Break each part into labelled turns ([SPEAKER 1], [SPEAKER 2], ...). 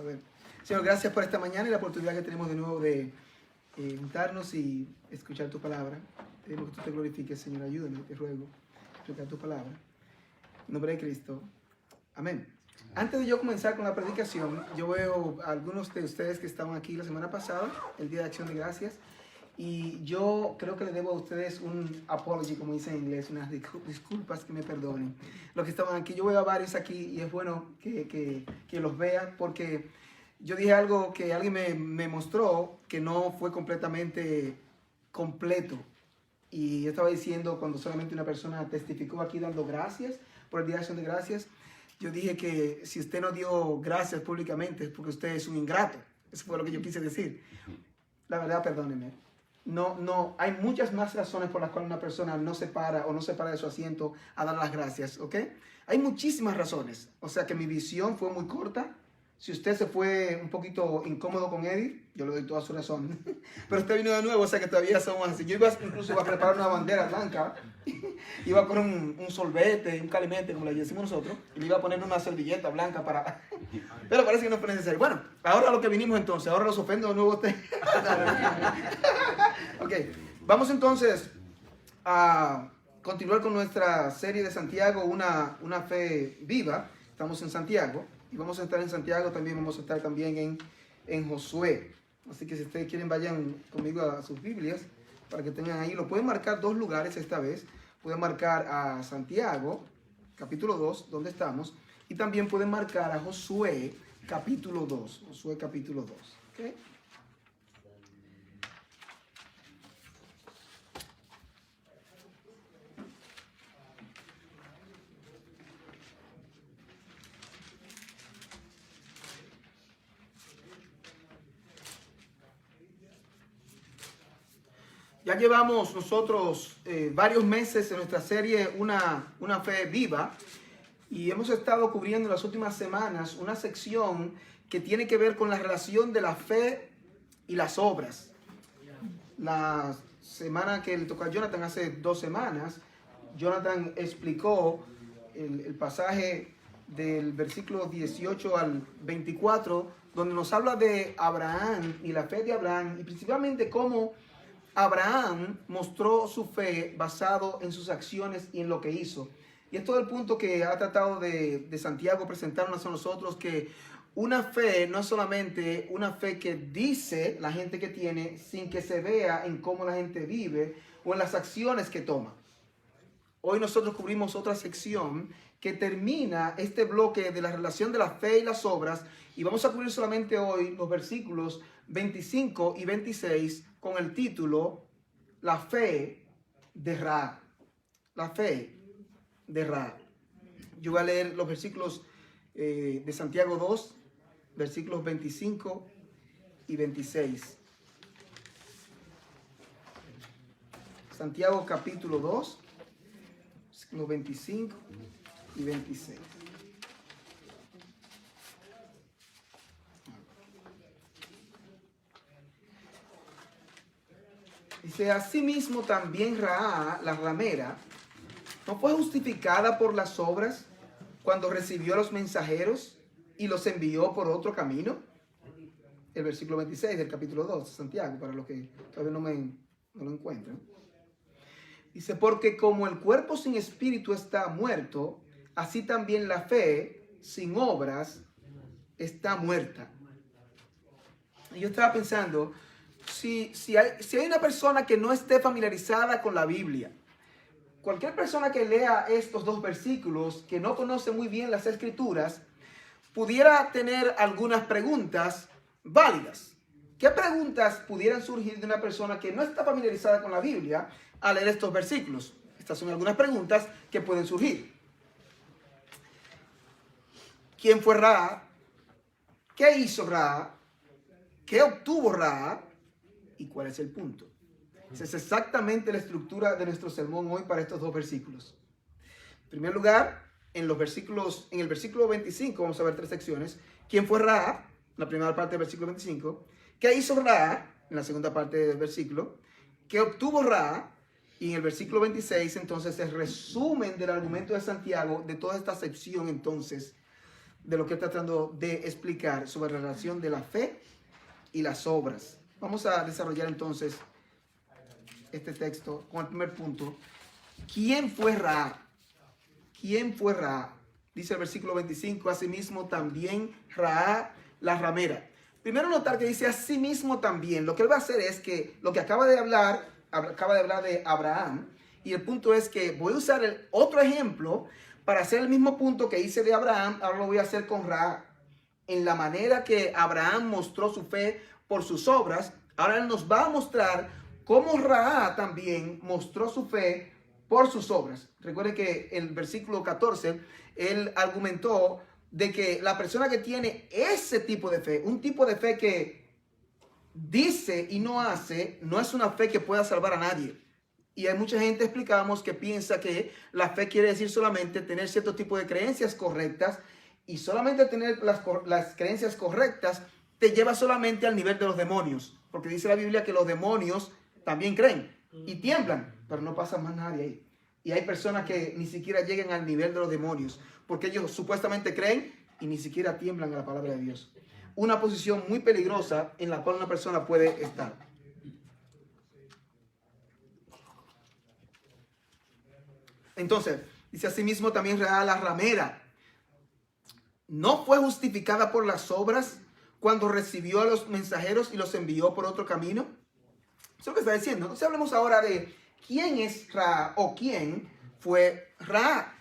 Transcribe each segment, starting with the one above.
[SPEAKER 1] ver. Señor, gracias por esta mañana y la oportunidad que tenemos de nuevo de juntarnos y escuchar tu palabra. Pedimos que tú te glorifiques, Señor. Ayúdame, te ruego, a explicar tu palabra. En nombre de Cristo. Amén. Antes de yo comenzar con la predicación, yo veo a algunos de ustedes que estaban aquí la semana pasada, el Día de Acción de Gracias, y yo creo que le debo a ustedes un apology, como dicen en inglés, unas disculpas, que me perdonen. Los que estaban aquí, yo veo a varios aquí y es bueno que los vea, porque yo dije algo que alguien me mostró que no fue completamente completo. Y yo estaba diciendo, cuando solamente una persona testificó aquí dando gracias por el Día de Acción de Gracias, yo dije que si usted no dio gracias públicamente es porque usted es un ingrato. Eso fue lo que yo quise decir. La verdad, perdónenme. No, hay muchas más razones por las cuales una persona no se para o no se para de su asiento a dar las gracias, ¿ok? Hay muchísimas razones. O sea que mi visión fue muy corta. Si usted se fue un poquito incómodo con Eddie, yo le doy toda su razón. Pero usted vino de nuevo, o sea que todavía somos así. Yo incluso iba a preparar una bandera blanca, iba a poner un solvete, un calimente, como le decimos nosotros, y le iba a poner una servilleta blanca para... Pero parece que no fue necesario. Bueno, ahora lo que vinimos entonces, ahora los ofendo de nuevo a usted. Ok, vamos entonces a continuar con nuestra serie de Santiago, una fe viva. Estamos en Santiago. Y vamos a estar en Santiago, también vamos a estar también en Josué. Así que si ustedes quieren, vayan conmigo a sus Biblias para que tengan ahí. Lo pueden marcar dos lugares esta vez. Pueden marcar a Santiago, capítulo 2, donde estamos. Y también pueden marcar a Josué, capítulo 2. Josué, capítulo 2. ¿Okay? Ya llevamos nosotros varios meses en nuestra serie una fe viva y hemos estado cubriendo en las últimas semanas una sección que tiene que ver con la relación de la fe y las obras. La semana que le tocó a Jonathan, hace 2 semanas, Jonathan explicó el pasaje del versículo 18 al 24, donde nos habla de Abraham y la fe de Abraham y principalmente cómo Abraham mostró su fe basado en sus acciones y en lo que hizo. Y es todo el punto que ha tratado de Santiago presentarnos a nosotros, que una fe no es solamente una fe que dice la gente que tiene, sin que se vea en cómo la gente vive o en las acciones que toma. Hoy nosotros cubrimos otra sección que termina este bloque de la relación de la fe y las obras, y vamos a cubrir solamente hoy los versículos 25 y 26 con el título La fe de Ra. La fe de Ra. Yo voy a leer los versículos de Santiago 2, versículos 25 y 26. Santiago capítulo 2, versículos 25 y 26. Dice, asimismo también Rahab, la ramera, ¿no fue justificada por las obras cuando recibió a los mensajeros y los envió por otro camino? El versículo 26 del capítulo 2 de Santiago, para los que todavía no lo encuentran. Dice, porque como el cuerpo sin espíritu está muerto, así también la fe sin obras está muerta. Y yo estaba pensando, si hay una persona que no esté familiarizada con la Biblia, cualquier persona que lea estos 2 versículos, que no conoce muy bien las Escrituras, pudiera tener algunas preguntas válidas. ¿Qué preguntas pudieran surgir de una persona que no está familiarizada con la Biblia al leer estos versículos? Estas son algunas preguntas que pueden surgir. ¿Quién fue Rahab? ¿Qué hizo Rahab? ¿Qué obtuvo Rahab? ¿Y cuál es el punto? Esa es exactamente la estructura de nuestro sermón hoy para estos 2 versículos. En primer lugar, en el versículo 25, vamos a ver 3 secciones. ¿Quién fue Rahab? En la primera parte del versículo 25. ¿Qué hizo Rahab? En la segunda parte del versículo. ¿Qué obtuvo Rahab? Y en el versículo 26, entonces, el resumen del argumento de Santiago de toda esta sección, entonces, de lo que está tratando de explicar sobre la relación de la fe y las obras. Vamos a desarrollar entonces este texto con el primer punto. ¿Quién fue Ra? ¿Quién fue Ra? Dice el versículo 25, asimismo también Ra, la ramera. Primero notar que dice asimismo también. Lo que él va a hacer es que lo que acaba de hablar de Abraham, y el punto es que voy a usar el otro ejemplo para hacer el mismo punto que hice de Abraham. Ahora lo voy a hacer con Ra. En la manera que Abraham mostró su fe por sus obras, ahora él nos va a mostrar cómo Ra también mostró su fe por sus obras. Recuerde que en el versículo 14, él argumentó de que la persona que tiene ese tipo de fe, un tipo de fe que dice y no hace, no es una fe que pueda salvar a nadie. Y hay mucha gente, explicamos, que piensa que la fe quiere decir solamente tener cierto tipo de creencias correctas, y solamente tener las creencias correctas te lleva solamente al nivel de los demonios, porque dice la Biblia que los demonios también creen y tiemblan, pero no pasa más nadie ahí. Y hay personas que ni siquiera llegan al nivel de los demonios, porque ellos supuestamente creen y ni siquiera tiemblan a la palabra de Dios. Una posición muy peligrosa en la cual una persona puede estar. Entonces, dice asimismo también Ra, la ramera, no fue justificada por las obras cuando recibió a los mensajeros y los envió por otro camino. Eso es lo que está diciendo. Entonces hablemos ahora de quién es Ra o quién fue Ra.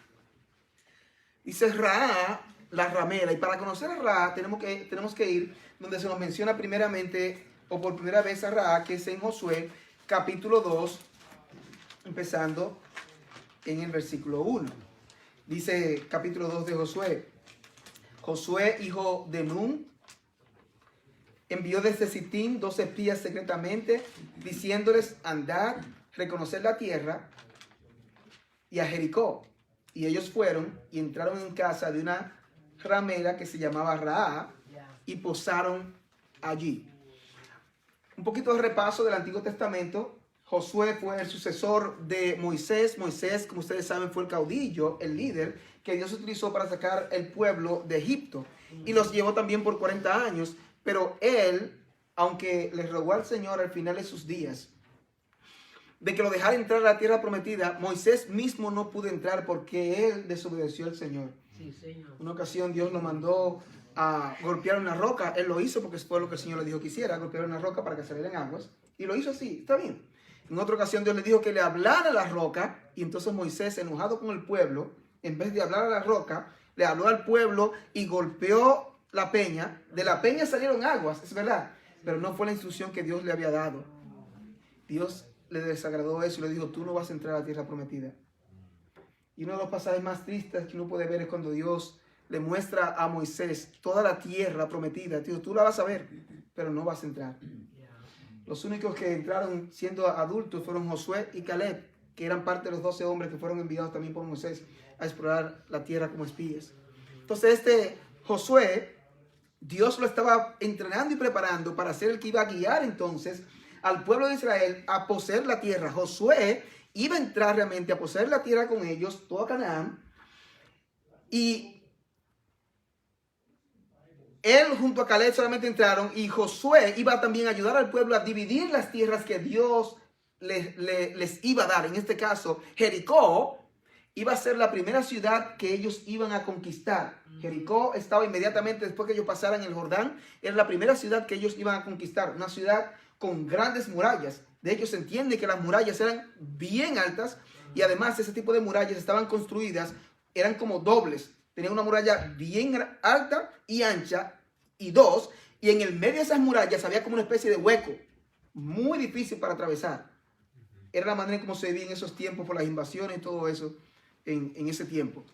[SPEAKER 1] Dice Ra, la ramera. Y para conocer a Ra tenemos que ir donde se nos menciona primeramente o por primera vez a Ra, que es en Josué capítulo 2, empezando en el versículo 1. Dice capítulo 2 de Josué. Josué, hijo de Nun, envió desde Sittim 2 espías secretamente, diciéndoles: andad, reconocer la tierra, y a Jericó. Y ellos fueron y entraron en casa de una ramera que se llamaba Ra, y posaron allí. Un poquito de repaso del Antiguo Testamento. Josué fue el sucesor de Moisés. Moisés, como ustedes saben, fue el caudillo, el líder que Dios utilizó para sacar el pueblo de Egipto. Y los llevó también por 40 años. Pero él, aunque le rogó al Señor al final de sus días de que lo dejara entrar a la tierra prometida, Moisés mismo no pudo entrar porque él desobedeció al Señor. Sí, Señor. Una ocasión Dios lo mandó a golpear una roca. Él lo hizo porque fue lo que el Señor le dijo que hiciera, golpear una roca para que salieran aguas. Y lo hizo así, está bien. En otra ocasión Dios le dijo que le hablara a la roca, y entonces Moisés, enojado con el pueblo, en vez de hablar a la roca, le habló al pueblo y golpeó la peña. De la peña salieron aguas, es verdad, pero no fue la instrucción que Dios le había dado. Dios le desagradó eso y le dijo: tú no vas a entrar a la tierra prometida. Y uno de los pasajes más tristes que uno puede ver es cuando Dios le muestra a Moisés toda la tierra prometida. Dios, tú la vas a ver, pero no vas a entrar. Los únicos que entraron siendo adultos fueron Josué y Caleb, que eran parte de los 12 hombres que fueron enviados también por Moisés a explorar la tierra como espías. Entonces Josué, Dios lo estaba entrenando y preparando para ser el que iba a guiar entonces al pueblo de Israel a poseer la tierra. Josué iba a entrar realmente a poseer la tierra con ellos, toda Canaán, y él junto a Caleb solamente entraron, y Josué iba también a ayudar al pueblo a dividir las tierras que Dios les iba a dar. En este caso, Jericó iba a ser la primera ciudad que ellos iban a conquistar. Jericó estaba inmediatamente después que ellos pasaran el Jordán. Era la primera ciudad que ellos iban a conquistar. Una ciudad con grandes murallas. De hecho, se entiende que las murallas eran bien altas, y además ese tipo de murallas estaban construidas, eran como dobles. Tenían una muralla bien alta y ancha, y dos, y en el medio de esas murallas había como una especie de hueco, muy difícil para atravesar. Era la manera en cómo se vivía en esos tiempos por las invasiones y todo eso en ese tiempo.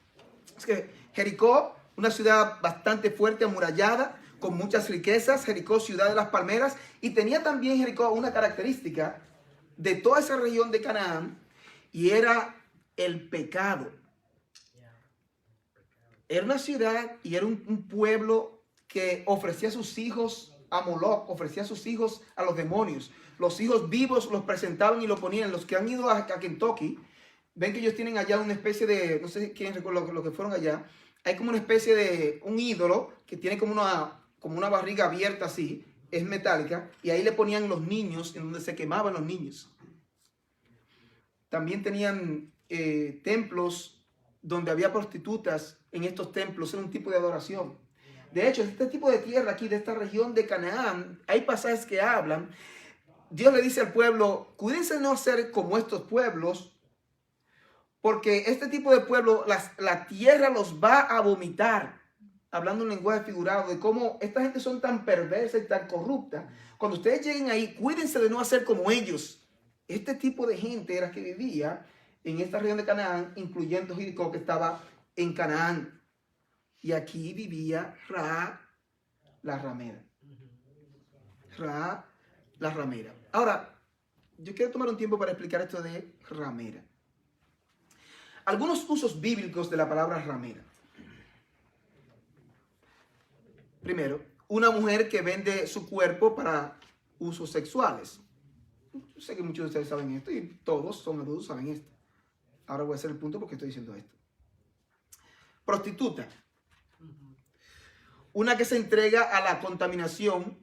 [SPEAKER 1] Es que Jericó, una ciudad bastante fuerte, amurallada, con muchas riquezas. Jericó, ciudad de las palmeras, y tenía también Jericó una característica de toda esa región de Canaán, y era el pecado. Era una ciudad y era un pueblo que ofrecía a sus hijos a Moloch, ofrecía a sus hijos a los demonios. Los hijos vivos los presentaban y los ponían. Los que han ido a Kentucky, ven que ellos tienen allá una especie de, no sé quién recuerda lo que fueron allá, hay como una especie de un ídolo que tiene como una barriga abierta así, es metálica, y ahí le ponían los niños, en donde se quemaban los niños. También tenían templos donde había prostitutas en estos templos, era un tipo de adoración. De hecho, este tipo de tierra aquí, de esta región de Canaán, hay pasajes que hablan. Dios le dice al pueblo, cuídense de no ser como estos pueblos, porque este tipo de pueblo, la tierra los va a vomitar. Hablando en lenguaje figurado, de cómo esta gente son tan perversa y tan corrupta. Cuando ustedes lleguen ahí, cuídense de no hacer como ellos. Este tipo de gente era que vivía en esta región de Canaán, incluyendo Jericó, que estaba en Canaán. Y aquí vivía Ra, la ramera. Ra, la ramera. Ahora, yo quiero tomar un tiempo para explicar esto de ramera. Algunos usos bíblicos de la palabra ramera. Primero, una mujer que vende su cuerpo para usos sexuales. Yo sé que muchos de ustedes saben esto y todos son adultos, saben esto. Ahora voy a hacer el punto porque estoy diciendo esto. Prostituta. Una que se entrega a la contaminación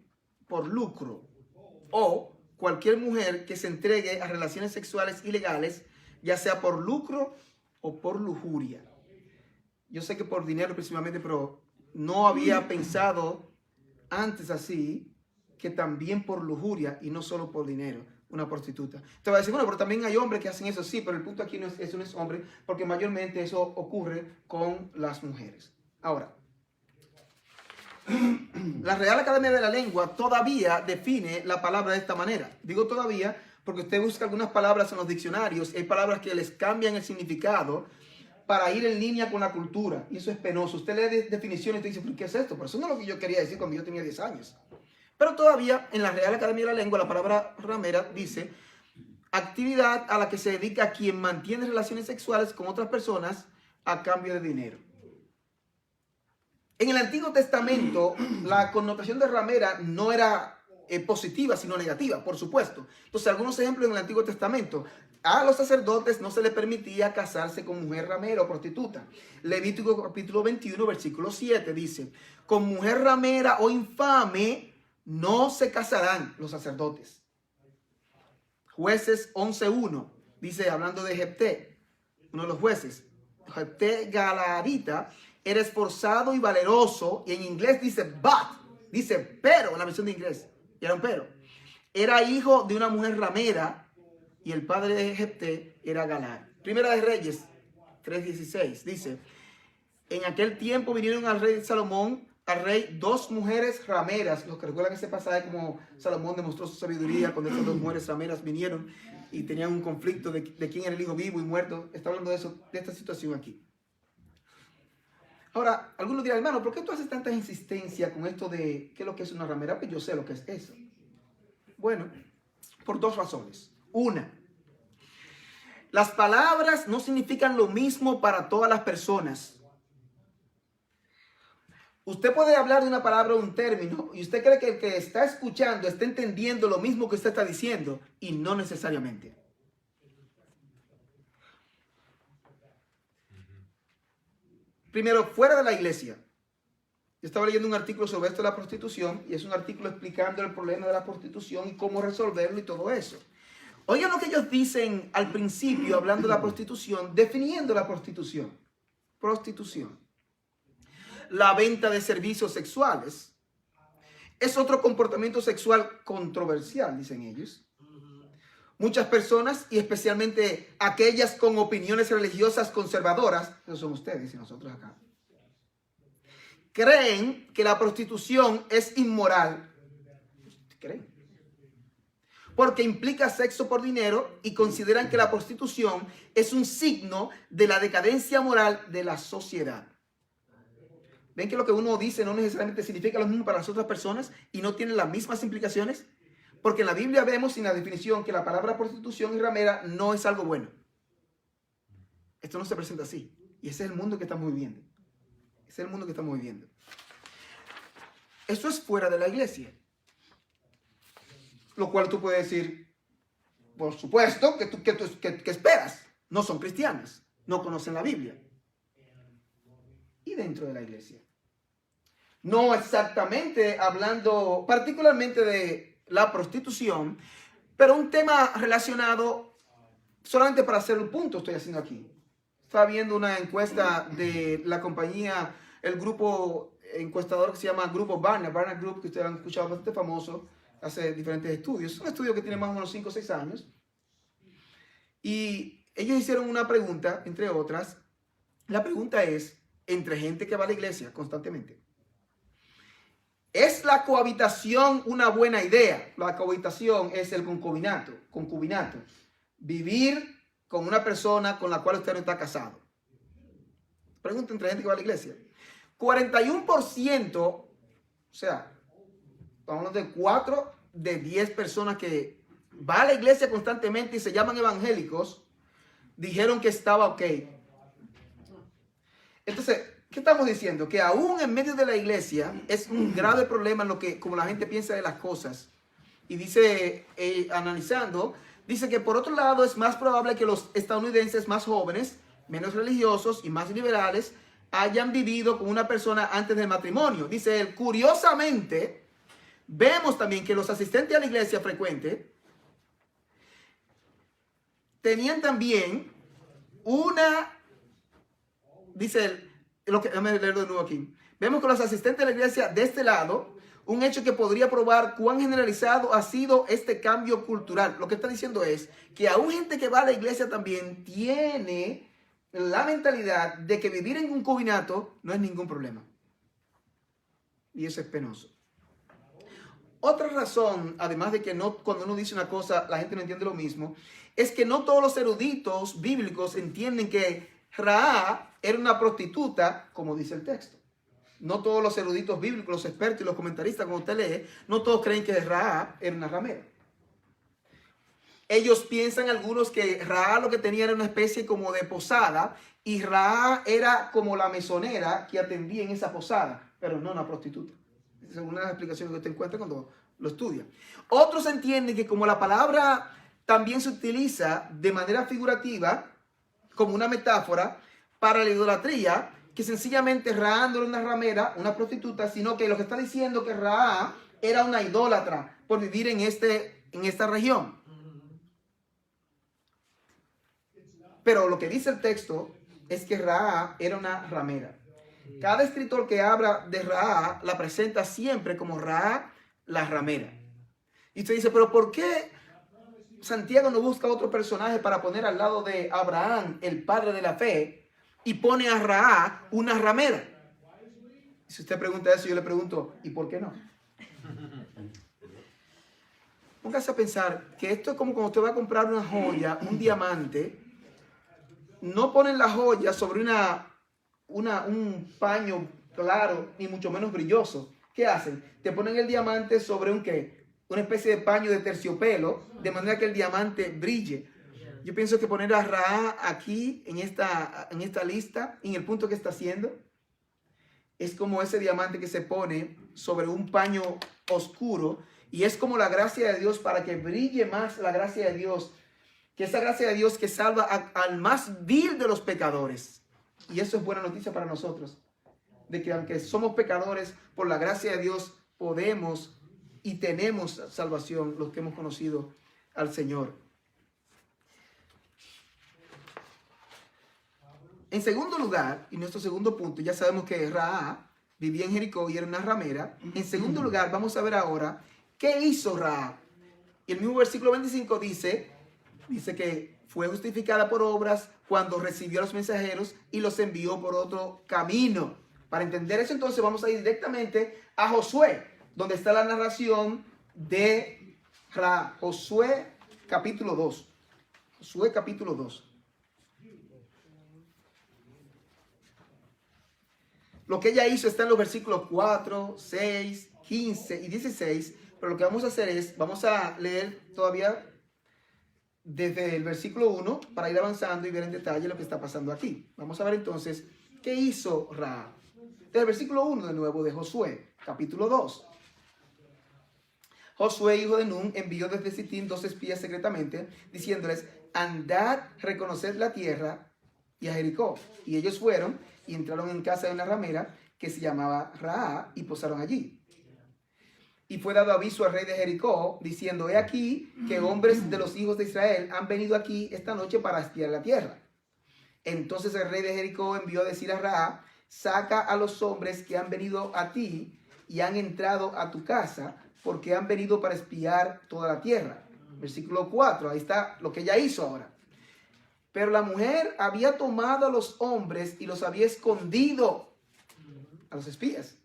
[SPEAKER 1] por lucro. O cualquier mujer que se entregue a relaciones sexuales ilegales, ya sea por lucro o por lujuria. Yo sé que por dinero principalmente, pero no había pensado antes así, que también por lujuria y no solo por dinero, una prostituta. Te va a decir, bueno, pero también hay hombres que hacen eso, sí, pero el punto aquí no es, eso no es hombre, porque mayormente eso ocurre con las mujeres. Ahora, la Real Academia de la Lengua todavía define la palabra de esta manera. Digo todavía porque usted busca algunas palabras en los diccionarios, hay palabras que les cambian el significado para ir en línea con la cultura, y eso es penoso. Usted lee definiciones y usted dice, ¿pero qué es esto? Pero eso no es lo que yo quería decir cuando yo tenía 10 años. Pero todavía en la Real Academia de la Lengua la palabra ramera dice actividad a la que se dedica quien mantiene relaciones sexuales con otras personas a cambio de dinero. En el Antiguo Testamento la connotación de ramera no era positiva, sino negativa, por supuesto. Entonces, algunos ejemplos en el Antiguo Testamento. A los sacerdotes no se les permitía casarse con mujer ramera o prostituta. Levítico capítulo 21, versículo 7 dice, con mujer ramera o infame no se casarán los sacerdotes. Jueces 11.1 dice, hablando de Jefté, uno de los jueces, Jefté Galadita, era esforzado y valeroso, y en inglés dice but, dice pero, en la versión de inglés, y era un pero. Era hijo de una mujer ramera, y el padre de Jefté era Galad. Primera de Reyes 3.16 dice, en aquel tiempo vinieron al rey Salomón, al rey, dos mujeres rameras. Los que recuerdan ese pasaje como Salomón demostró su sabiduría cuando esas dos mujeres rameras vinieron y tenían un conflicto de quién era el hijo vivo y muerto. Está hablando de eso, de esta situación aquí. Ahora, algunos dirán, hermano, ¿por qué tú haces tanta insistencia con esto de qué es lo que es una ramera? Pues yo sé lo que es eso. Bueno, por dos razones. Una, las palabras no significan lo mismo para todas las personas. Usted puede hablar de una palabra o un término y usted cree que el que está escuchando está entendiendo lo mismo que usted está diciendo y no necesariamente. Primero, fuera de la iglesia. Yo estaba leyendo un artículo sobre esto de la prostitución y es un artículo explicando el problema de la prostitución y cómo resolverlo y todo eso. Oigan lo que ellos dicen al principio hablando de la prostitución, definiendo la prostitución. Prostitución. La venta de servicios sexuales es otro comportamiento sexual controversial, dicen ellos. Muchas personas, y especialmente aquellas con opiniones religiosas conservadoras, esos son ustedes y nosotros acá, creen que la prostitución es inmoral. ¿Creen? Porque implica sexo por dinero y consideran que la prostitución es un signo de la decadencia moral de la sociedad. ¿Ven que lo que uno dice no necesariamente significa lo mismo para las otras personas y no tiene las mismas implicaciones? Porque en la Biblia vemos en la definición que la palabra prostitución y ramera no es algo bueno. Esto no se presenta así. Y ese es el mundo que estamos viviendo. Ese es el mundo que estamos viviendo. Eso es fuera de la iglesia. Lo cual tú puedes decir, por supuesto, que esperas. No son cristianas. No conocen la Biblia. Y dentro de la iglesia. No exactamente hablando particularmente de la prostitución, pero un tema relacionado, solamente para hacer un punto estoy haciendo aquí. Estaba viendo una encuesta de la compañía, el grupo encuestador que se llama Grupo Barna Group, que ustedes han escuchado, bastante famoso, hace diferentes estudios. Es un estudio que tiene más o menos 5 o 6 años. Y ellos hicieron una pregunta, entre otras. La pregunta es, entre gente que va a la iglesia constantemente, ¿es la cohabitación una buena idea? La cohabitación es el concubinato. Vivir con una persona con la cual usted no está casado. Pregunta entre gente que va a la iglesia. 41%, o sea, estamos hablando de 4 de 10 personas que va a la iglesia constantemente y se llaman evangélicos, dijeron que estaba ok. Entonces, ¿qué estamos diciendo? Que aún en medio de la iglesia es un grave problema en lo que, como la gente piensa de las cosas. Y dice, analizando, dice que por otro lado es más probable que los estadounidenses más jóvenes, menos religiosos y más liberales hayan vivido con una persona antes del matrimonio. Dice él, curiosamente, vemos también que los asistentes a la iglesia frecuente tenían también una, dice él, déjame leerlo de nuevo aquí. Vemos que los asistentes a la iglesia de este lado, un hecho que podría probar cuán generalizado ha sido este cambio cultural. Lo que está diciendo es que aún gente que va a la iglesia también tiene la mentalidad de que vivir en un concubinato no es ningún problema. Y eso es penoso. Otra razón, además de que no, cuando uno dice una cosa, la gente no entiende lo mismo, es que no todos los eruditos bíblicos entienden que Rahab era una prostituta, como dice el texto. No todos los eruditos bíblicos, los expertos y los comentaristas, como usted lee, no todos creen que Rahab era una ramera. Ellos piensan algunos que Rahab lo que tenía era una especie como de posada y Rahab era como la mesonera que atendía en esa posada, pero no una prostituta. Esa es una de las explicaciones que usted encuentra cuando lo estudia. Otros entienden que como la palabra también se utiliza de manera figurativa, como una metáfora para la idolatría, que sencillamente Rahab no era una ramera, una prostituta, sino que lo que está diciendo que Rahab era una idólatra por vivir en esta región. Pero lo que dice el texto es que Rahab era una ramera. Cada escritor que habla de Rahab la presenta siempre como Rahab la ramera. Y usted dice, pero ¿por qué Santiago no busca otro personaje para poner al lado de Abraham, el padre de la fe, y pone a Rahab una ramera? Y si usted pregunta eso, yo le pregunto, ¿y por qué no? Póngase a pensar que esto es como cuando usted va a comprar una joya, un diamante. No ponen la joya sobre un paño claro, ni mucho menos brilloso. ¿Qué hacen? Te ponen el diamante sobre un ¿qué? Una especie de paño de terciopelo, de manera que el diamante brille. Yo pienso que poner a Rahab aquí, en esta lista, en el punto que está haciendo, es como ese diamante que se pone sobre un paño oscuro, y es como la gracia de Dios para que brille más la gracia de Dios, que esa gracia de Dios que salva al más vil de los pecadores. Y eso es buena noticia para nosotros, de que aunque somos pecadores, por la gracia de Dios podemos y tenemos salvación los que hemos conocido al Señor. En segundo lugar, y nuestro segundo punto, ya sabemos que Rahab vivía en Jericó y era una ramera. En segundo lugar, vamos a ver ahora qué hizo Rahab. Y el mismo versículo 25 dice que fue justificada por obras cuando recibió a los mensajeros y los envió por otro camino. Para entender eso, entonces vamos a ir directamente a Josué, donde está la narración de Rahab. Josué capítulo 2. Josué capítulo 2. Lo que ella hizo está en los versículos 4, 6, 15 y 16. Pero lo que vamos a hacer es, vamos a leer todavía desde el versículo 1 para ir avanzando y ver en detalle lo que está pasando aquí. Vamos a ver entonces qué hizo Rahab. Desde el versículo 1 de nuevo de Josué, capítulo 2. Josué, hijo de Nun, envió desde Sittim 2 espías secretamente, diciéndoles, andad, reconoced la tierra y a Jericó. Y ellos fueron y entraron en casa de una ramera que se llamaba Raab y posaron allí. Y fue dado aviso al rey de Jericó, diciendo: he aquí que hombres de los hijos de Israel han venido aquí esta noche para espiar la tierra. Entonces el rey de Jericó envió a decir a Raab: saca a los hombres que han venido a ti y han entrado a tu casa, porque han venido para espiar toda la tierra. Versículo 4, ahí está lo que ella hizo ahora. Pero la mujer había tomado a los hombres y los había escondido, a los espías.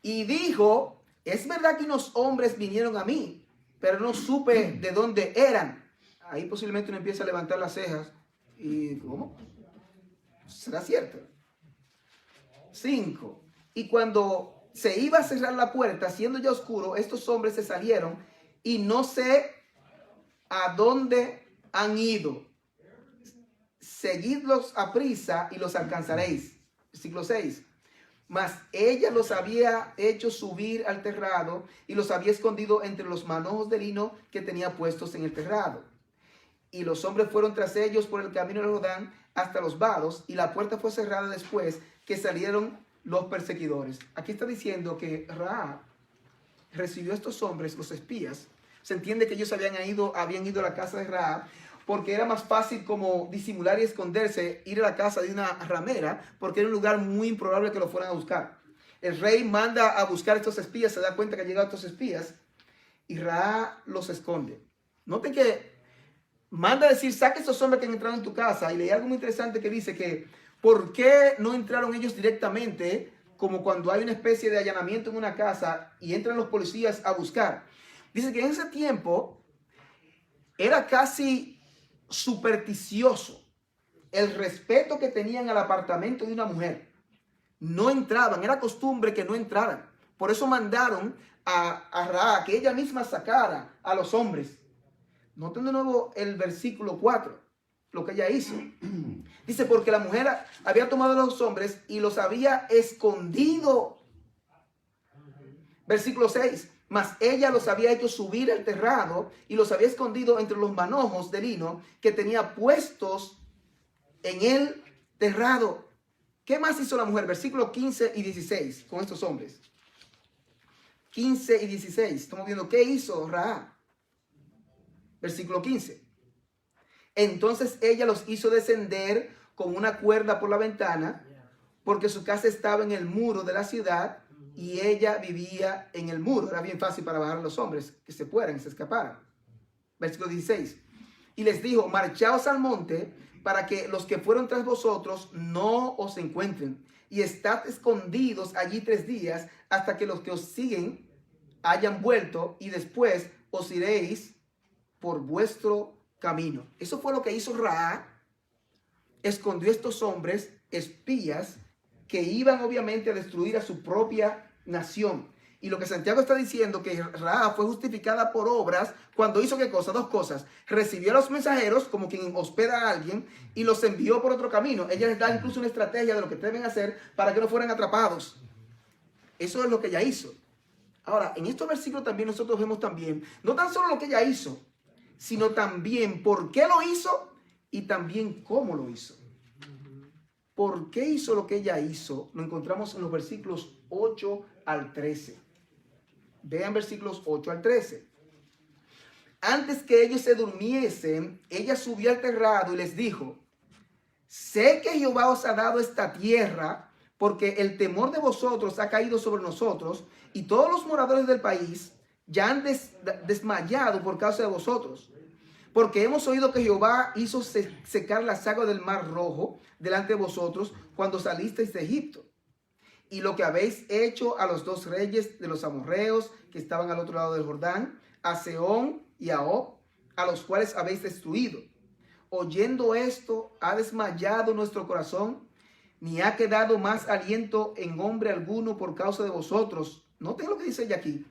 [SPEAKER 1] Y dijo: es verdad que unos hombres vinieron a mí, pero no supe de dónde eran. Ahí posiblemente uno empieza a levantar las cejas. ¿Y cómo? ¿Será cierto? 5. Y cuando se iba a cerrar la puerta, siendo ya oscuro, estos hombres se salieron y no sé a dónde han ido. Seguidlos a prisa y los alcanzaréis. Versículo 6. Mas ella los había hecho subir al terrado y los había escondido entre los manojos de lino que tenía puestos en el terrado. Y los hombres fueron tras ellos por el camino del Jordán hasta los vados, y la puerta fue cerrada después que salieron los perseguidores. Aquí está diciendo que Raab recibió a estos hombres, los espías. Se entiende que ellos habían ido a la casa de Raab, porque era más fácil como disimular y esconderse, ir a la casa de una ramera, porque era un lugar muy improbable que lo fueran a buscar. El rey manda a buscar a estos espías, se da cuenta que han llegado estos espías, y Raab los esconde. Noten que manda a decir: saca a estos hombres que han entrado en tu casa. Y leí algo muy interesante que dice que ¿por qué no entraron ellos directamente, como cuando hay una especie de allanamiento en una casa y entran los policías a buscar? Dice que en ese tiempo era casi supersticioso el respeto que tenían al apartamento de una mujer. No entraban, era costumbre que no entraran. Por eso mandaron a Raab que ella misma sacara a los hombres. Noten de nuevo el versículo 4, lo que ella hizo. Dice: porque la mujer había tomado a los hombres y los había escondido. Versículo 6. Mas ella los había hecho subir al terrado y los había escondido entre los manojos de lino que tenía puestos en el terrado. ¿Qué más hizo la mujer? Versículos 15 y 16 con estos hombres. 15 y 16. Estamos viendo qué hizo Raab. Versículo 15. Entonces ella los hizo descender con una cuerda por la ventana, porque su casa estaba en el muro de la ciudad y ella vivía en el muro. Era bien fácil para bajar a los hombres que se fueran, que se escaparan. Versículo 16. Y les dijo: marchaos al monte para que los que fueron tras vosotros no os encuentren, y estad escondidos allí 3 días hasta que los que os siguen hayan vuelto, y después os iréis por vuestro camino. Eso fue lo que hizo Raab. Escondió a estos hombres espías que iban obviamente a destruir a su propia nación. Y lo que Santiago está diciendo, que Raab fue justificada por obras cuando hizo ¿qué cosa? 2 cosas. Recibió a los mensajeros como quien hospeda a alguien y los envió por otro camino. Ella les da incluso una estrategia de lo que deben hacer para que no fueran atrapados. Eso es lo que ella hizo. Ahora, en estos versículos también nosotros vemos también, no tan solo lo que ella hizo, sino también por qué lo hizo y también cómo lo hizo. ¿Por qué hizo lo que ella hizo? Lo encontramos en los versículos 8 al 13. Vean versículos 8 al 13. Antes que ellos se durmiesen, ella subió al terrado y les dijo: sé que Jehová os ha dado esta tierra, porque el temor de vosotros ha caído sobre nosotros, y todos los moradores del país ya han desmayado por causa de vosotros. Porque hemos oído que Jehová hizo secar las aguas del mar Rojo delante de vosotros cuando salisteis de Egipto. Y lo que habéis hecho a los 2 reyes de los amorreos que estaban al otro lado del Jordán, a Sehón y a Og, a los cuales habéis destruido. Oyendo esto, ha desmayado nuestro corazón, ni ha quedado más aliento en hombre alguno por causa de vosotros. Noten lo que dice ella aquí.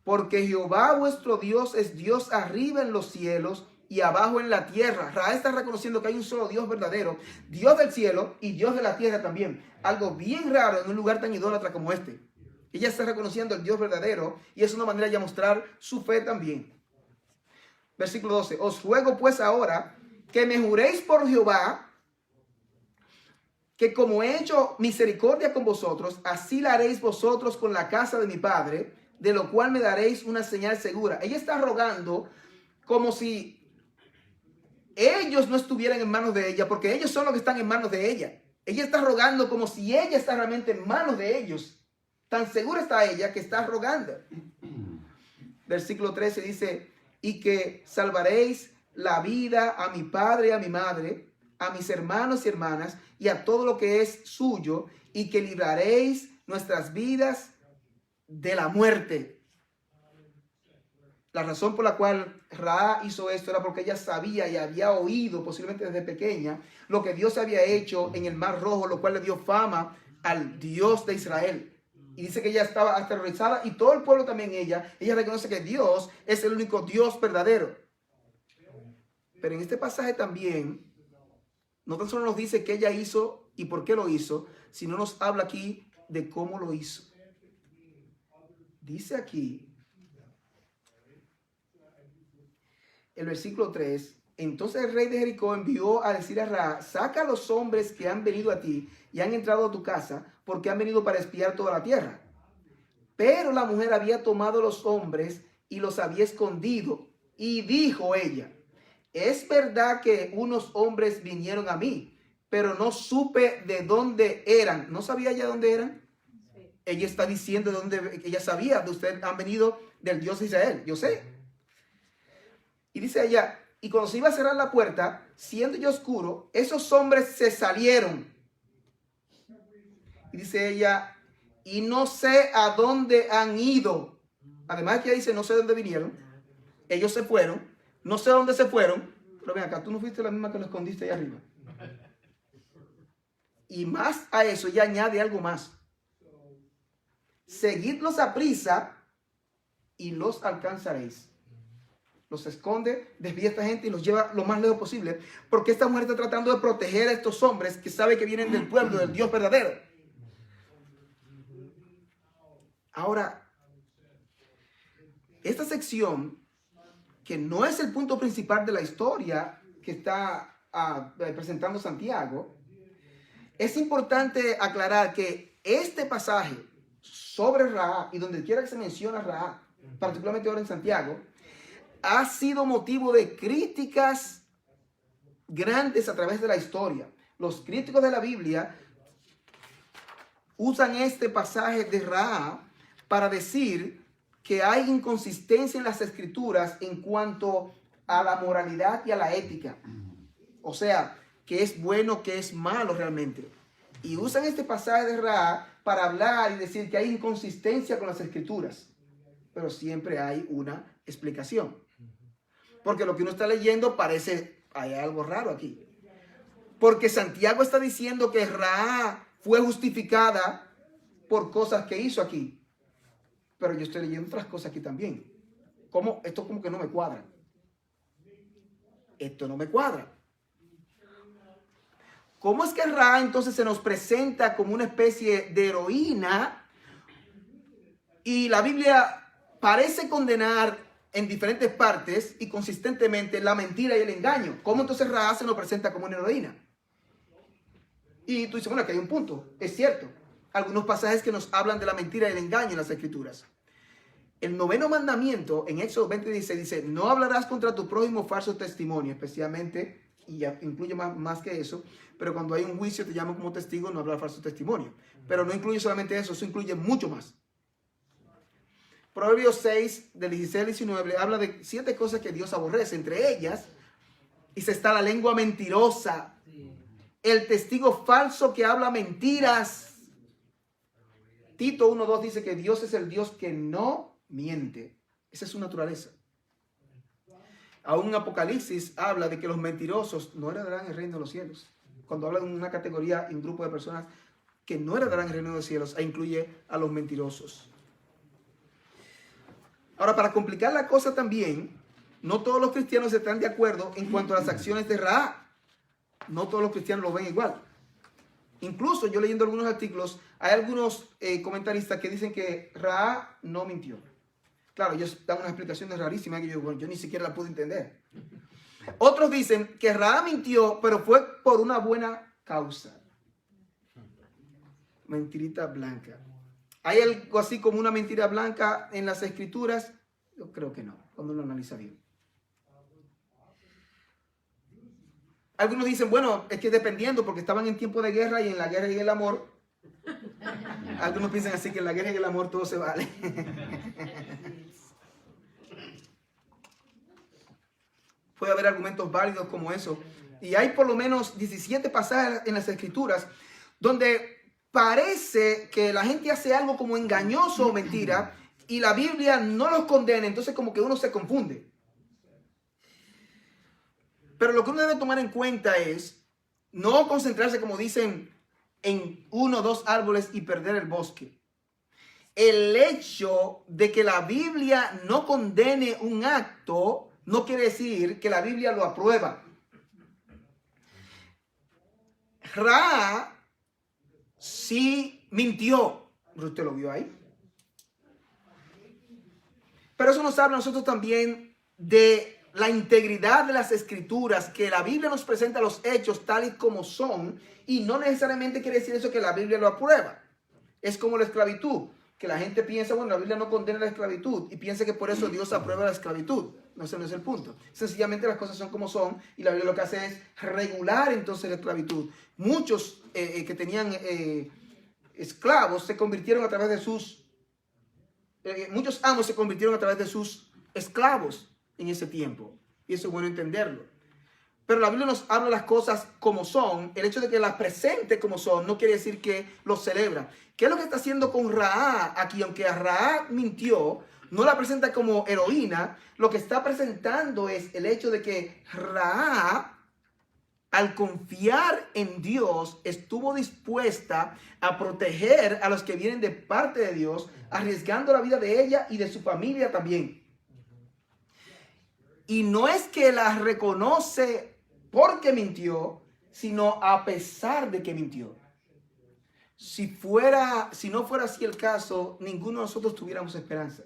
[SPEAKER 1] Porque Jehová vuestro Dios es Dios arriba en los cielos y abajo en la tierra. Raab está reconociendo que hay un solo Dios verdadero, Dios del cielo y Dios de la tierra también. Algo bien raro en un lugar tan idólatra como este. Ella está reconociendo el Dios verdadero y es una manera de mostrar su fe también. Versículo 12. Os ruego pues ahora que me juréis por Jehová que como he hecho misericordia con vosotros, así la haréis vosotros con la casa de mi padre, de lo cual me daréis una señal segura. Ella está rogando como si ellos no estuvieran en manos de ella, porque ellos son los que están en manos de ella. Ella está rogando como si ella está realmente en manos de ellos. Tan segura está ella que está rogando. Versículo 13 dice, y que salvaréis la vida a mi padre y a mi madre, a mis hermanos y hermanas, y a todo lo que es suyo, y que libraréis nuestras vidas de la muerte. La razón por la cual Rahab hizo esto era porque ella sabía y había oído, posiblemente desde pequeña, lo que Dios había hecho en el Mar Rojo, lo cual le dio fama al Dios de Israel. Y dice que ella estaba aterrorizada y todo el pueblo también ella reconoce que Dios es el único Dios verdadero. Pero en este pasaje también, no tan solo nos dice qué ella hizo y por qué lo hizo, sino nos habla aquí de cómo lo hizo. Dice aquí, el versículo 3, entonces el rey de Jericó envió a decir a Rahab, saca a los hombres que han venido a ti y han entrado a tu casa, porque han venido para espiar toda la tierra. Pero la mujer había tomado los hombres y los había escondido. Y dijo ella, es verdad que unos hombres vinieron a mí, pero no supe de dónde eran. ¿No sabía ella dónde eran? Sí. Ella está diciendo de dónde, ella sabía de ustedes han venido del Dios de Israel. Yo sé. Y dice ella, y cuando se iba a cerrar la puerta, siendo ya oscuro, esos hombres se salieron. Y dice ella, y no sé a dónde han ido. Además que ella dice, no sé dónde vinieron. Ellos se fueron. No sé dónde se fueron. Pero ven acá, tú no fuiste la misma que lo escondiste ahí arriba. Y más a eso, ella añade algo más. Seguidlos a prisa y los alcanzaréis. Los esconde, desvía a esta gente y los lleva lo más lejos posible. Porque esta mujer está tratando de proteger a estos hombres que sabe que vienen del pueblo, del Dios verdadero. Ahora, esta sección, que no es el punto principal de la historia que está presentando Santiago, es importante aclarar que este pasaje sobre Rahab, y donde quiera que se menciona Rahab, particularmente ahora en Santiago, ha sido motivo de críticas grandes a través de la historia. Los críticos de la Biblia usan este pasaje de Rahab para decir que hay inconsistencia en las escrituras en cuanto a la moralidad y a la ética. O sea, que es bueno, que es malo realmente. Y usan este pasaje de Rahab para hablar y decir que hay inconsistencia con las escrituras. Pero siempre hay una explicación. Porque lo que uno está leyendo parece, hay algo raro aquí. Porque Santiago está diciendo que Rahab fue justificada por cosas que hizo aquí. Pero yo estoy leyendo otras cosas aquí también. Esto como que no me cuadra. Esto no me cuadra. ¿Cómo es que Rahab entonces se nos presenta como una especie de heroína? Y la Biblia parece condenar en diferentes partes y consistentemente la mentira y el engaño. ¿Cómo entonces Rahab se nos presenta como una heroína? Y tú dices, bueno, aquí hay un punto. Es cierto. Algunos pasajes que nos hablan de la mentira y el engaño en las escrituras. El 9º mandamiento en Éxodo 20:16 dice, no hablarás contra tu prójimo falso testimonio, especialmente, y ya incluye más que eso, pero cuando hay un juicio te llaman como testigo, no hablar falso testimonio. Pero no incluye solamente eso incluye mucho más. Proverbios 6, del 16 al 19, habla de 7 cosas que Dios aborrece. Entre ellas, dice, está la lengua mentirosa, el testigo falso que habla mentiras. Tito 1:2 dice que Dios es el Dios que no miente. Esa es su naturaleza. Aún en Apocalipsis habla de que los mentirosos no heredarán el reino de los cielos. Cuando habla de una categoría y un grupo de personas que no heredarán el reino de los cielos, ahí incluye a los mentirosos. Ahora, para complicar la cosa también, no todos los cristianos están de acuerdo en cuanto a las acciones de Rahab. No todos los cristianos lo ven igual. Incluso yo leyendo algunos artículos, hay algunos comentaristas que dicen que Rahab no mintió. Claro, ellos dan unas explicaciones rarísimas que yo ni siquiera la pude entender. Otros dicen que Rahab mintió, pero fue por una buena causa. Mentirita blanca. ¿Hay algo así como una mentira blanca en las escrituras? Yo creo que no, cuando uno analiza bien. Algunos dicen, bueno, es que dependiendo, porque estaban en tiempo de guerra y en la guerra y el amor. Algunos piensan así, que en la guerra y el amor todo se vale. Puede haber argumentos válidos como eso. Y hay por lo menos 17 pasajes en las escrituras donde parece que la gente hace algo como engañoso o mentira y la Biblia no los condena, entonces como que uno se confunde. Pero lo que uno debe tomar en cuenta es no concentrarse, como dicen, en 1 o 2 árboles y perder el bosque. El hecho de que la Biblia no condene un acto no quiere decir que la Biblia lo aprueba. Ra sí mintió. ¿Usted lo vio ahí? Pero eso nos habla a nosotros también de la integridad de las escrituras, que la Biblia nos presenta los hechos tal y como son, y no necesariamente quiere decir eso que la Biblia lo aprueba. Es como la esclavitud, que la gente piensa, bueno, la Biblia no condena la esclavitud, y piensa que por eso Dios aprueba la esclavitud. No, ese no es el punto. Sencillamente las cosas son como son, y la Biblia lo que hace es regular entonces la esclavitud. Muchos que tenían esclavos se convirtieron a través de sus... muchos amos se convirtieron a través de sus esclavos en ese tiempo. Y eso es bueno entenderlo. Pero la Biblia nos habla las cosas como son. El hecho de que las presente como son no quiere decir que los celebra. ¿Qué es lo que está haciendo con Raab aquí? Aunque a Raab mintió, no la presenta como heroína. Lo que está presentando es el hecho de que Raab, al confiar en Dios, estuvo dispuesta a proteger a los que vienen de parte de Dios, arriesgando la vida de ella y de su familia también. Y no es que la reconoce porque mintió, sino a pesar de que mintió. Si no fuera así el caso, ninguno de nosotros tuviéramos esperanza.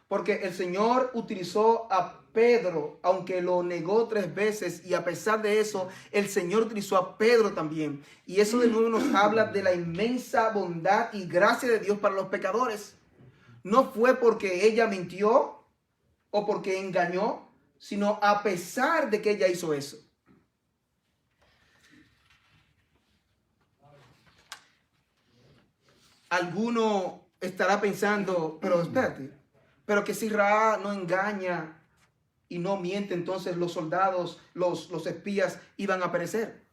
[SPEAKER 1] Porque el Señor utilizó a Pedro, aunque lo negó 3 veces, y a pesar de eso, el Señor utilizó a Pedro también. Y eso de nuevo nos habla de la inmensa bondad y gracia de Dios para los pecadores. No fue porque ella mintió o porque engañó, sino a pesar de que ella hizo eso. Alguno estará pensando, pero espérate, pero que si Raab no engaña y no miente, entonces los soldados, los espías iban a perecer.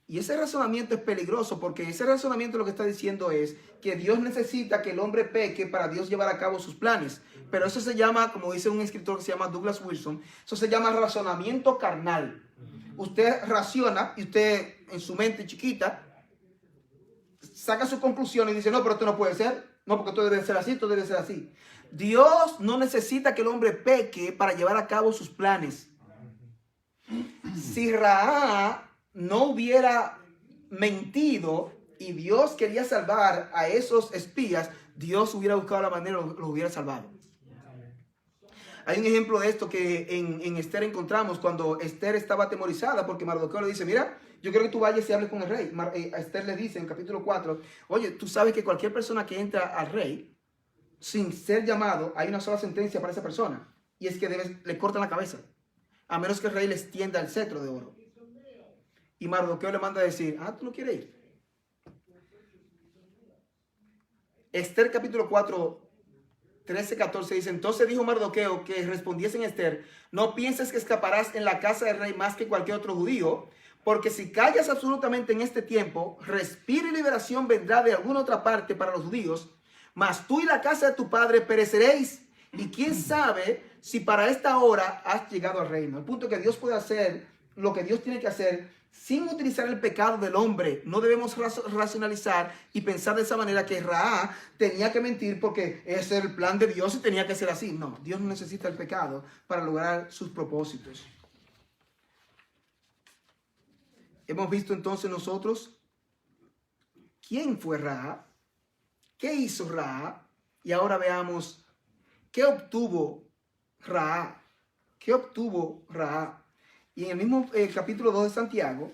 [SPEAKER 1] Y ese razonamiento es peligroso, porque ese razonamiento lo que está diciendo es que Dios necesita que el hombre peque para Dios llevar a cabo sus planes. Pero eso se llama, como dice un escritor que se llama Douglas Wilson, eso se llama razonamiento carnal. Usted raciona y usted en su mente chiquita saca su conclusión y dice, no, pero esto no puede ser. No, porque esto debe ser así, esto debe ser así. Dios no necesita que el hombre peque para llevar a cabo sus planes. Si Raab no hubiera mentido y Dios quería salvar a esos espías, Dios hubiera buscado la manera, los hubiera salvado. Hay un ejemplo de esto que en Esther encontramos, cuando Esther estaba atemorizada porque Mardoqueo le dice, mira, yo quiero que tú vayas y hables con el rey. A Esther le dice en capítulo 4, oye, tú sabes que cualquier persona que entra al rey sin ser llamado, hay una sola sentencia para esa persona, y es que le cortan la cabeza, a menos que el rey le extienda el cetro de oro. Y Mardoqueo le manda a decir, ¿tú no quieres ir? Esther capítulo 4, 13-14 dice, entonces dijo Mardoqueo que respondiesen a Esther, no pienses que escaparás en la casa del rey más que cualquier otro judío, porque si callas absolutamente en este tiempo, respiro y liberación vendrá de alguna otra parte para los judíos, mas tú y la casa de tu padre pereceréis, y quién sabe si para esta hora has llegado al reino. El punto es que Dios puede hacer lo que Dios tiene que hacer sin utilizar el pecado del hombre. No debemos racionalizar y pensar de esa manera que Raab tenía que mentir porque ese es el plan de Dios y tenía que ser así. No, Dios no necesita el pecado para lograr sus propósitos. Hemos visto entonces nosotros quién fue Raab, qué hizo Raab, y ahora veamos qué obtuvo Raab. ¿Qué obtuvo Raab? Y en el mismo capítulo 2 de Santiago,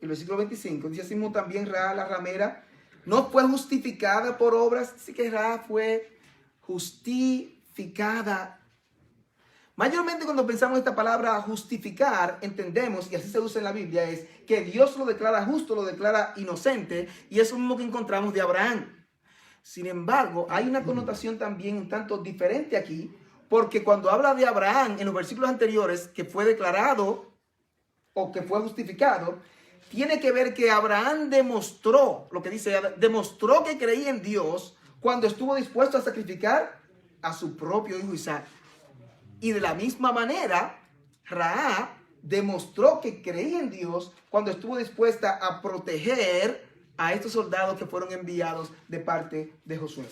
[SPEAKER 1] el versículo 25, dice así mismo también Rahab la ramera no fue justificada por obras, así que Rahab fue justificada. Mayormente cuando pensamos esta palabra justificar, entendemos, y así se usa en la Biblia, es que Dios lo declara justo, lo declara inocente, y eso mismo que encontramos de Abraham. Sin embargo, hay una connotación también un tanto diferente aquí, porque cuando habla de Abraham en los versículos anteriores, que fue declarado o que fue justificado, tiene que ver que Abraham demostró, lo que dice, demostró que creía en Dios cuando estuvo dispuesto a sacrificar a su propio hijo Isaac. Y de la misma manera, Rahab demostró que creía en Dios cuando estuvo dispuesta a proteger a estos soldados que fueron enviados de parte de Josué.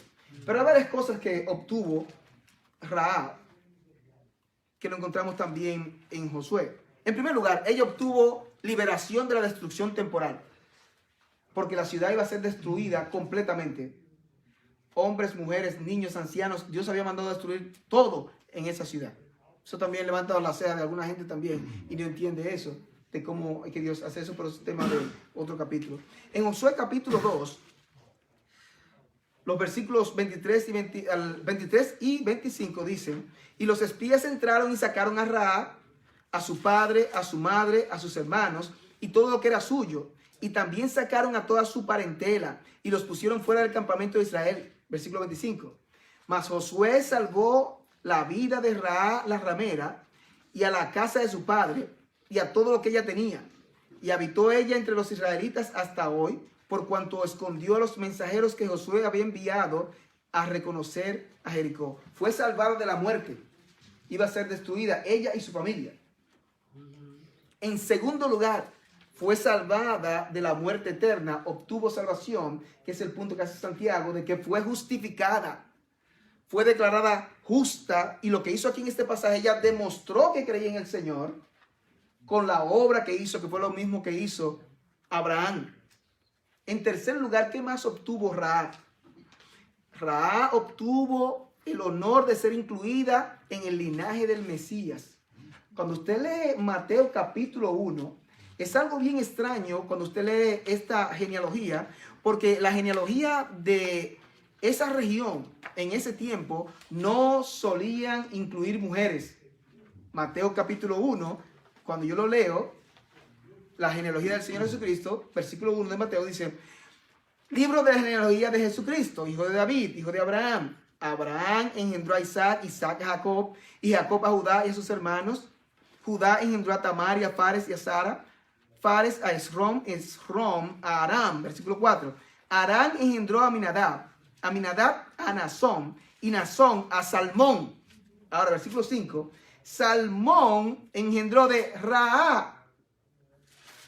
[SPEAKER 1] Pero hay varias cosas que obtuvo Rahab que lo encontramos también en Josué. En primer lugar, ella obtuvo liberación de la destrucción temporal, porque la ciudad iba a ser destruida completamente. Hombres, mujeres, niños, ancianos, Dios había mandado a destruir todo en esa ciudad. Eso también levanta la ceja de alguna gente también y no entiende eso, de cómo es que Dios hace eso, pero es tema de otro capítulo. En Josué capítulo 2, los versículos 23 y 25 dicen: y los espías entraron y sacaron a Rahab, a su padre, a su madre, a sus hermanos y todo lo que era suyo. Y también sacaron a toda su parentela y los pusieron fuera del campamento de Israel. Versículo 25. Mas Josué salvó la vida de Rahab la ramera y a la casa de su padre y a todo lo que ella tenía. Y habitó ella entre los israelitas hasta hoy, por cuanto escondió a los mensajeros que Josué había enviado a reconocer a Jericó. Fue salvada de la muerte. Iba a ser destruida ella y su familia. En segundo lugar, fue salvada de la muerte eterna, obtuvo salvación, que es el punto que hace Santiago, de que fue justificada, fue declarada justa, y lo que hizo aquí en este pasaje, ella demostró que creía en el Señor con la obra que hizo, que fue lo mismo que hizo Abraham. En tercer lugar, ¿qué más obtuvo Rahab? Rahab obtuvo el honor de ser incluida en el linaje del Mesías. Cuando usted lee Mateo capítulo 1, es algo bien extraño cuando usted lee esta genealogía, porque la genealogía de esa región en ese tiempo no solían incluir mujeres. Mateo capítulo 1, cuando yo lo leo, la genealogía del Señor Jesucristo, versículo 1 de Mateo dice: libro de la genealogía de Jesucristo, hijo de David, hijo de Abraham. Abraham engendró a Isaac, Isaac a Jacob, y Jacob a Judá y a sus hermanos. Judá engendró a Tamar y a Fares y a Sara. Fares a Esrom, Esrom a Aram. Versículo 4. Aram engendró a Aminadab, Aminadab a Nazón, y Nazón a Salmón. Ahora, versículo 5. Salmón engendró de Rahab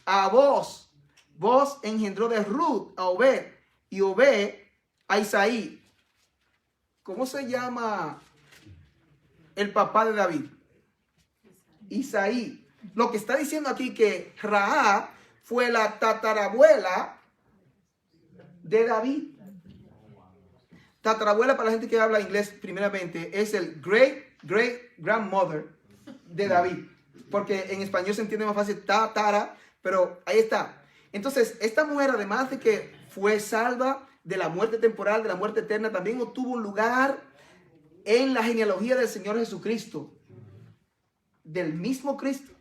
[SPEAKER 1] a Boz. Boz engendró de Ruth a Obed, y Obed a Isaí. ¿Cómo se llama el papá de David? Isaí. Lo que está diciendo aquí que Rahab fue la tatarabuela de David. Tatarabuela, para la gente que habla inglés primeramente, es el great grandmother de David, porque en español se entiende más fácil tatara, pero ahí está. Entonces, esta mujer, además de que fue salva de la muerte temporal, de la muerte eterna, también obtuvo un lugar en la genealogía del Señor Jesucristo, del mismo Cristo.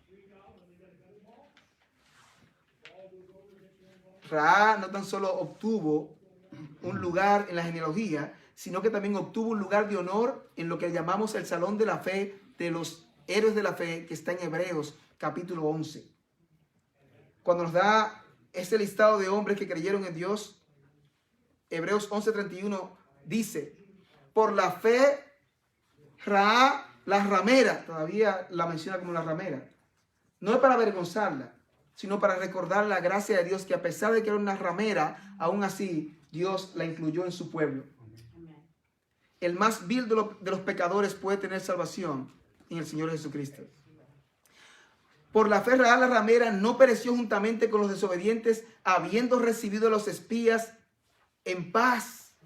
[SPEAKER 1] Rahab no tan solo obtuvo un lugar en la genealogía, sino que también obtuvo un lugar de honor en lo que llamamos el Salón de la Fe de los héroes de la fe, que está en Hebreos capítulo 11. Cuando nos da ese listado de hombres que creyeron en Dios, Hebreos 11:31 dice: por la fe, Rahab la ramera, todavía la menciona como la ramera, no es para avergonzarla, sino para recordar la gracia de Dios, que a pesar de que era una ramera, aún así Dios la incluyó en su pueblo. El más vil de los pecadores puede tener salvación en el Señor Jesucristo. Por la fe, Rahab la ramera no pereció juntamente con los desobedientes, habiendo recibido a los espías en paz.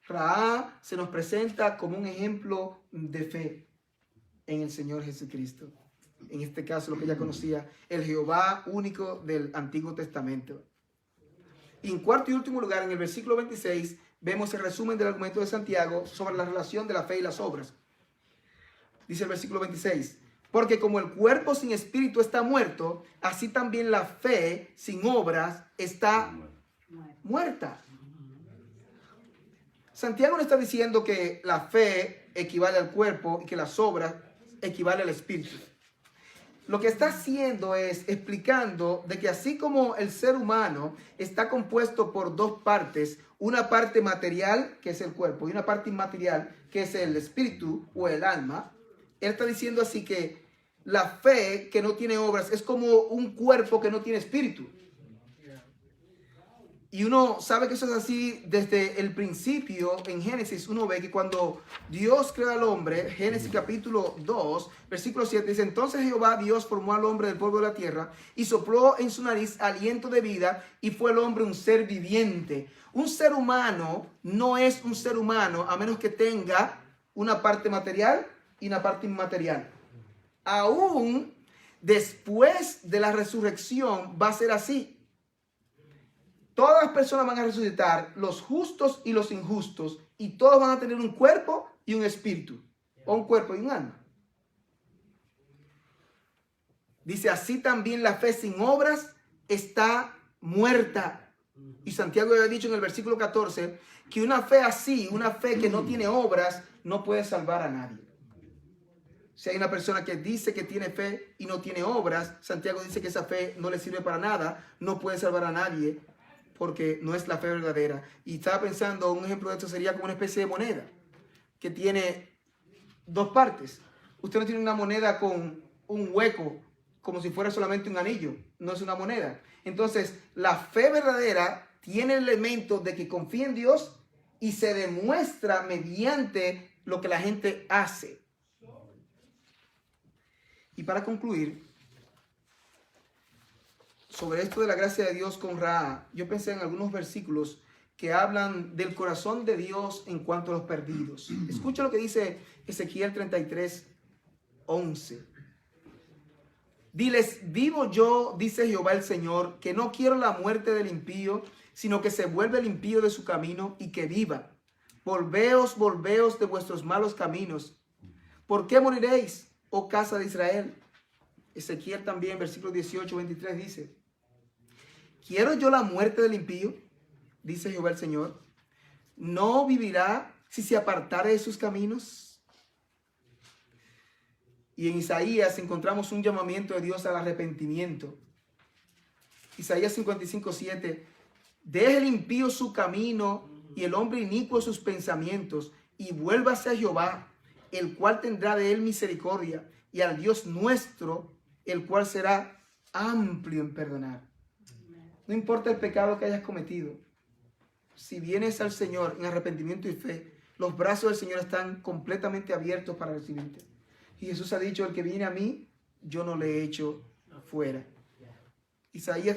[SPEAKER 1] Rahab se nos presenta como un ejemplo de fe en el Señor Jesucristo. en este caso lo que ella conocía, el Jehová único del Antiguo Testamento. Y en cuarto y último lugar, en el versículo 26, vemos el resumen del argumento de Santiago sobre la relación de la fe y las obras. Dice el versículo 26, porque como el cuerpo sin espíritu está muerto, así también la fe sin obras está muerta. Santiago no está diciendo que la fe equivale al cuerpo y que las obras equivalen al espíritu. Lo que está haciendo es explicando de que así como el ser humano está compuesto por dos partes, una parte material, que es el cuerpo, y una parte inmaterial, que es el espíritu o el alma, él está diciendo así que la fe que no tiene obras es como un cuerpo que no tiene espíritu. Y uno sabe que eso es así desde el principio. En Génesis uno ve que cuando Dios creó al hombre, Génesis capítulo 2, versículo 7, dice, entonces Jehová Dios formó al hombre del polvo de la tierra y sopló en su nariz aliento de vida y fue el hombre un ser viviente. Un ser humano no es un ser humano a menos que tenga una parte material y una parte inmaterial. Aún después de la resurrección va a ser así. Todas las personas van a resucitar, los justos y los injustos, y todos van a tener un cuerpo y un espíritu, o un cuerpo y un alma. Dice, así también la fe sin obras está muerta. Y Santiago había dicho en el versículo 14 que una fe así, una fe que no tiene obras, no puede salvar a nadie. Si hay una persona que dice que tiene fe y no tiene obras, Santiago dice que esa fe no le sirve para nada, no puede salvar a nadie, porque no es la fe verdadera. Y estaba pensando, un ejemplo de esto sería como una especie de moneda que tiene dos partes. Usted no tiene una moneda con un hueco como si fuera solamente un anillo, no es una moneda. Entonces, la fe verdadera tiene el elemento de que confía en Dios y se demuestra mediante lo que la gente hace. Y para concluir, sobre esto de la gracia de Dios con Ra, yo pensé en algunos versículos que hablan del corazón de Dios en cuanto a los perdidos. Escucha lo que dice Ezequiel 33, 11. Diles, vivo yo, dice Jehová el Señor, que no quiero la muerte del impío, sino que se vuelva el impío de su camino y que viva. Volveos, volveos de vuestros malos caminos. ¿Por qué moriréis, oh casa de Israel? Ezequiel también, versículo 18, 23 dice, ¿quiero yo la muerte del impío? Dice Jehová el Señor. ¿No vivirá si se apartare de sus caminos? Y en Isaías encontramos un llamamiento de Dios al arrepentimiento. Isaías 55, 7. Deje el impío su camino y el hombre inicuo sus pensamientos y vuélvase a Jehová, el cual tendrá de él misericordia, y al Dios nuestro, el cual será amplio en perdonar. No importa el pecado que hayas cometido. Si vienes al Señor en arrepentimiento y fe, los brazos del Señor están completamente abiertos para recibirte. Y Jesús ha dicho, el que viene a mí, yo no le echo fuera. Isaías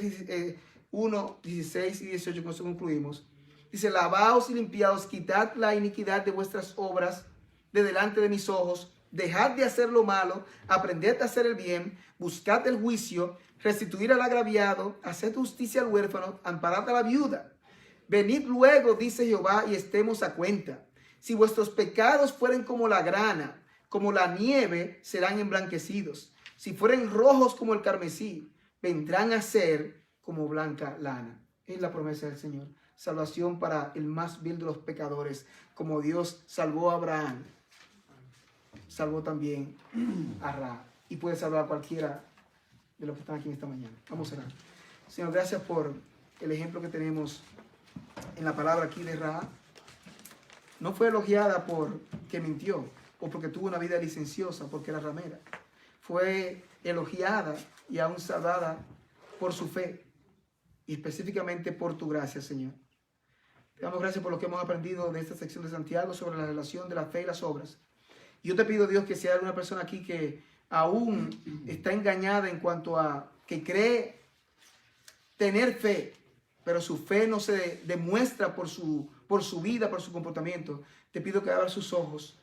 [SPEAKER 1] 1, 16 y 18, con eso concluimos. Dice, lavaos y limpiaos, quitad la iniquidad de vuestras obras de delante de mis ojos, dejad de hacer lo malo, aprended a hacer el bien, buscad el juicio, restituir al agraviado, haced justicia al huérfano, amparad a la viuda. Venid luego, dice Jehová, y estemos a cuenta. Si vuestros pecados fueren como la grana, como la nieve, serán emblanquecidos. Si fueren rojos como el carmesí, vendrán a ser como blanca lana. Es la promesa del Señor. Salvación para el más vil de los pecadores. Como Dios salvó a Abraham, salvó también a Ra. Y puede salvar a cualquiera de los que están aquí en esta mañana. Vamos a orar. Señor, gracias por el ejemplo que tenemos en la palabra aquí de Ra. No fue elogiada porque mintió o porque tuvo una vida licenciosa, porque era ramera. Fue elogiada y aún salvada por su fe y específicamente por tu gracia, Señor. Te damos gracias por lo que hemos aprendido de esta sección de Santiago sobre la relación de la fe y las obras. Y yo te pido, Dios, que si hay alguna persona aquí que aún está engañada en cuanto a que cree tener fe, pero su fe no se demuestra por su vida, por su comportamiento, te pido que abra sus ojos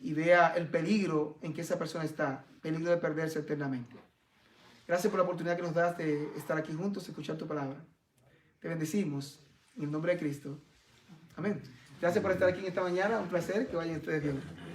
[SPEAKER 1] y vea el peligro en que esa persona está, peligro de perderse eternamente. Gracias por la oportunidad que nos das de estar aquí juntos, escuchar tu palabra. Te bendecimos en el nombre de Cristo. Amén. Gracias por estar aquí en esta mañana. Un placer. Que vayan ustedes bien.